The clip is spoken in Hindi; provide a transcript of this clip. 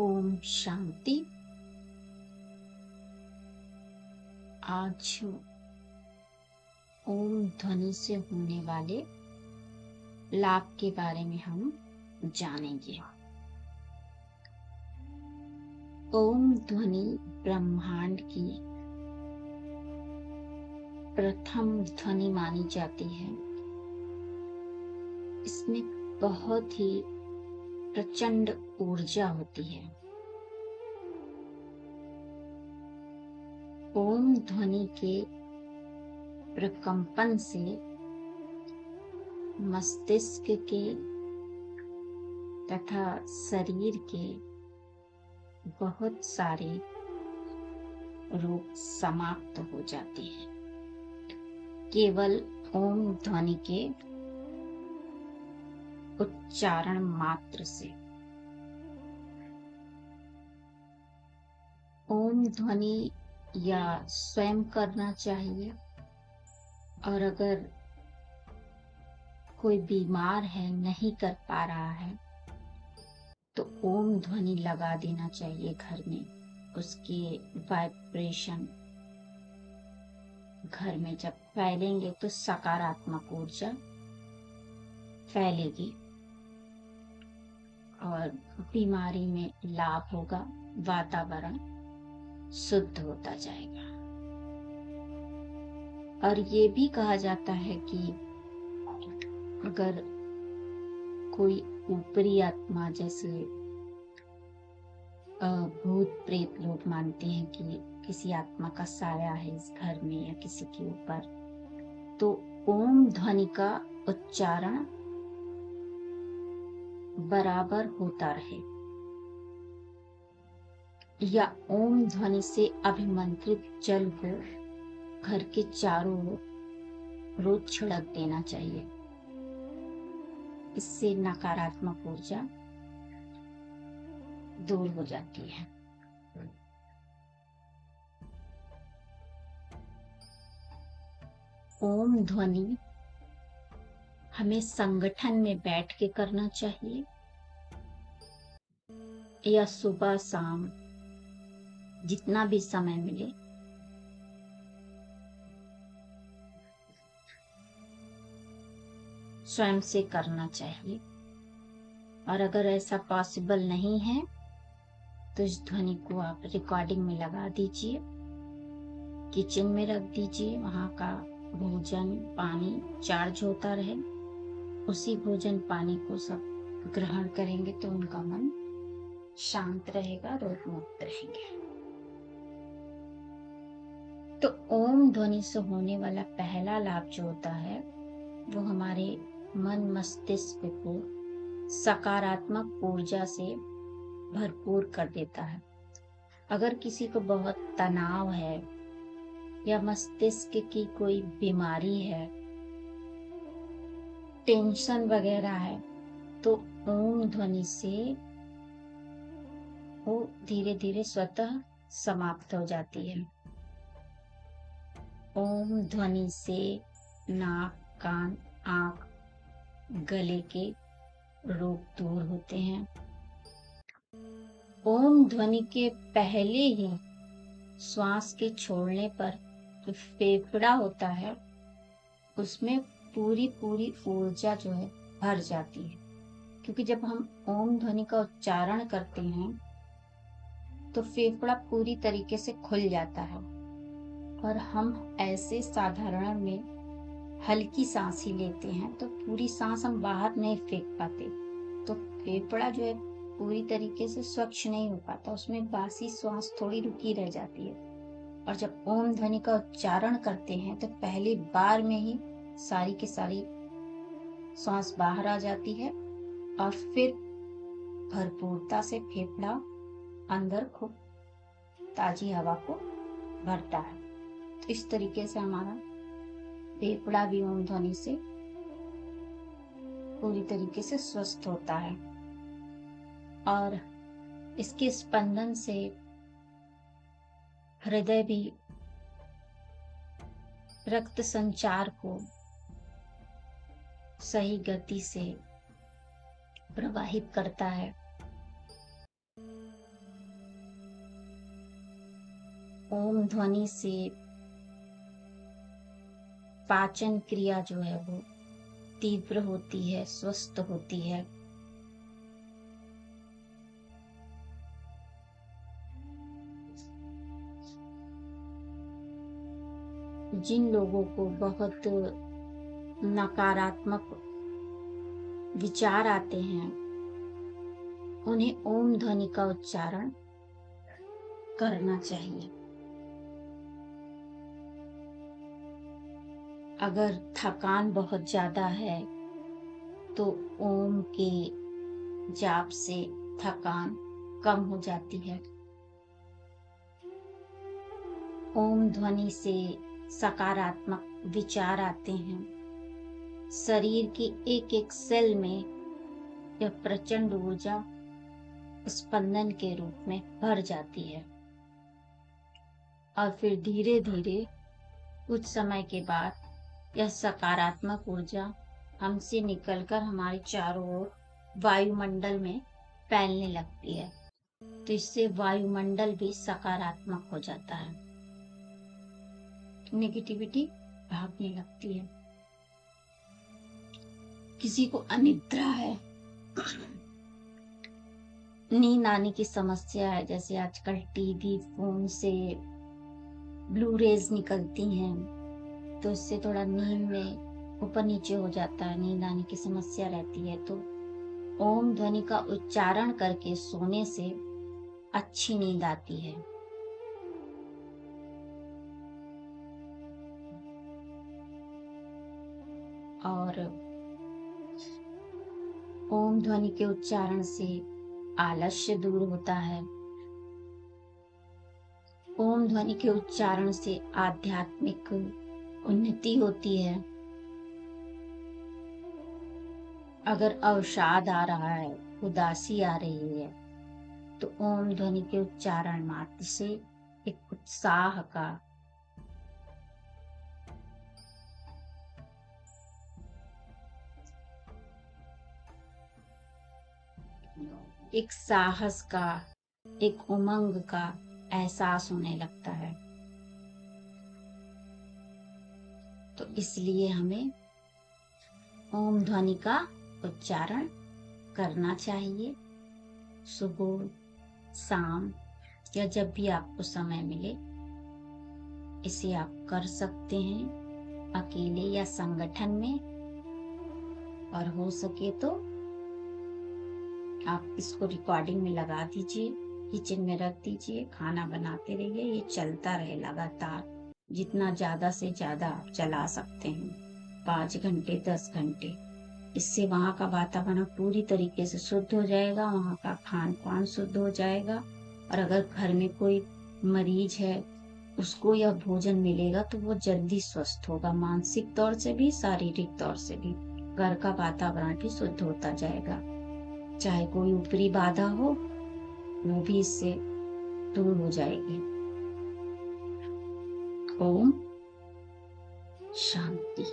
ओम शांति। आज ओम ध्वनि से होने वाले लाभ के बारे में हम जानेंगे। ओम ध्वनि ब्रह्मांड की प्रथम ध्वनि मानी जाती है। इसमें बहुत ही प्रचंड ऊर्जा होती है। ओम ध्वनि के प्रकंपन से मस्तिष्क के तथा शरीर के बहुत सारे रोग समाप्त हो जाते हैं केवल ओम ध्वनि के उच्चारण मात्र से। ओम ध्वनि या स्वयं करना चाहिए, और अगर कोई बीमार है, नहीं कर पा रहा है, तो ओम ध्वनि लगा देना चाहिए घर में। उसके वाइब्रेशन घर में जब फैलेंगे तो सकारात्मक ऊर्जा फैलेगी और बीमारी में लाभ होगा, वातावरण शुद्ध होता जाएगा। और ये भी कहा जाता है कि अगर कोई ऊपरी आत्मा, जैसे भूत प्रेत लोग मानते हैं कि किसी आत्मा का साया है इस घर में या किसी के ऊपर, तो ओम ध्वनि का उच्चारण बराबर होता रहे या ओम ध्वनि से अभिमंत्रित जल को घर के चारों ओर रोज छिड़क देना चाहिए। इससे नकारात्मक ऊर्जा दूर हो जाती है। ओम ध्वनि हमें संगठन में बैठ के करना चाहिए या सुबह शाम जितना भी समय मिले। स्वयं से करना चाहिए। और अगर ऐसा पॉसिबल नहीं है तो इस ध्वनि को आप रिकॉर्डिंग में लगा दीजिए, किचन में रख दीजिए। वहां का भोजन पानी चार्ज होता रहे, उसी भोजन पानी को सब ग्रहण करेंगे तो उनका मन शांत रहेगा, रोग मुक्त रहेंगे। तो ओम ध्वनि से होने वाला पहला लाभ जो होता है वो हमारे मन मस्तिष्क को सकारात्मक ऊर्जा से भरपूर कर देता है। अगर किसी को बहुत तनाव है या मस्तिष्क की कोई बीमारी है, टेंशन वगैरह है, तो ओम ध्वनि से वो धीरे धीरे स्वतः समाप्त हो जाती है। ओम ध्वनि से नाक, कान, आंख, गले के रोग दूर होते हैं। ओम ध्वनि के पहले ही श्वास के छोड़ने पर जो फेफड़ा होता है उसमें पूरी पूरी ऊर्जा जो है भर जाती है। क्योंकि जब हम ओम ध्वनि का उच्चारण करते हैं तो फेफड़ा पूरी तरीके से खुल जाता है और हम ऐसे साधारण में हल्की सांस ही लेते हैं, तो पूरी सांस हम बाहर नहीं फेंक पाते, तो फेफड़ा जो है पूरी तरीके से स्वच्छ नहीं हो पाता, उसमें बासी श्वास थोड़ी रुकी रह जाती है। और जब ओम ध्वनि का उच्चारण करते हैं तो पहली बार में ही सारी की सारी सांस बाहर आ जाती है और फिर भरपूरता से फेफड़ा अंदर खूब ताजी हवा को भरता है। तो इस तरीके से हमारा फेफड़ा भी ओम ध्वनि से पूरी तरीके से स्वस्थ होता है। और इसके स्पंदन से हृदय भी रक्त संचार को सही गति से प्रवाहित करता है। ओम ध्वनि से पाचन क्रिया जो है वो तीव्र होती है, स्वस्थ होती है। जिन लोगों को बहुत नकारात्मक विचार आते हैं, उन्हें ओम ध्वनि का उच्चारण करना चाहिए। अगर थकान बहुत ज्यादा है तो ओम के जाप से थकान कम हो जाती है। ओम ध्वनि से सकारात्मक विचार आते हैं। शरीर की एक एक सेल में यह प्रचंड ऊर्जा स्पंदन के रूप में भर जाती है और फिर धीरे धीरे कुछ समय के बाद यह सकारात्मक ऊर्जा हमसे निकलकर हमारे चारों ओर वायुमंडल में फैलने लगती है। तो इससे वायुमंडल भी सकारात्मक हो जाता है, नेगेटिविटी भागने लगती है। किसी को अनिद्रा है, नींद आने की समस्या है, जैसे आजकल टीवी फोन से ब्लू रेज निकलती हैं, तो इससे थोड़ा नींद में ऊपर नीचे हो जाता है, नींद आने की समस्या रहती है, तो ओम ध्वनि का उच्चारण करके सोने से अच्छी नींद आती है। और ओम ध्वनि के उच्चारण से आलस्य दूर होता है। ओम ध्वनि के उच्चारण से आध्यात्मिक उन्नति होती है। अगर अवसाद आ रहा है, उदासी आ रही है, तो ओम ध्वनि के उच्चारण मात्र से एक उत्साह का, एक साहस का, एक उमंग का एहसास होने लगता है। तो इसलिए हमें ओम ध्वनि का उच्चारण करना चाहिए। सुबह, शाम या जब भी आपको समय मिले इसे आप कर सकते हैं, अकेले या संगठन में। और हो सके तो आप इसको रिकॉर्डिंग में लगा दीजिए, किचन में रख दीजिए, खाना बनाते रहिए, ये चलता रहे लगातार। जितना ज्यादा से ज्यादा आप चला सकते हैं, 5 घंटे 10 घंटे, इससे वहाँ का वातावरण पूरी तरीके से शुद्ध हो जाएगा, वहाँ का खान पान शुद्ध हो जाएगा। और अगर घर में कोई मरीज है उसको यह भोजन मिलेगा तो वो जल्दी स्वस्थ होगा, मानसिक तौर से भी, शारीरिक तौर से भी। घर का वातावरण भी शुद्ध होता जाएगा। चाहे कोई ऊपरी बाधा हो वो भी इससे दूर हो जाएगी। ओम शांति।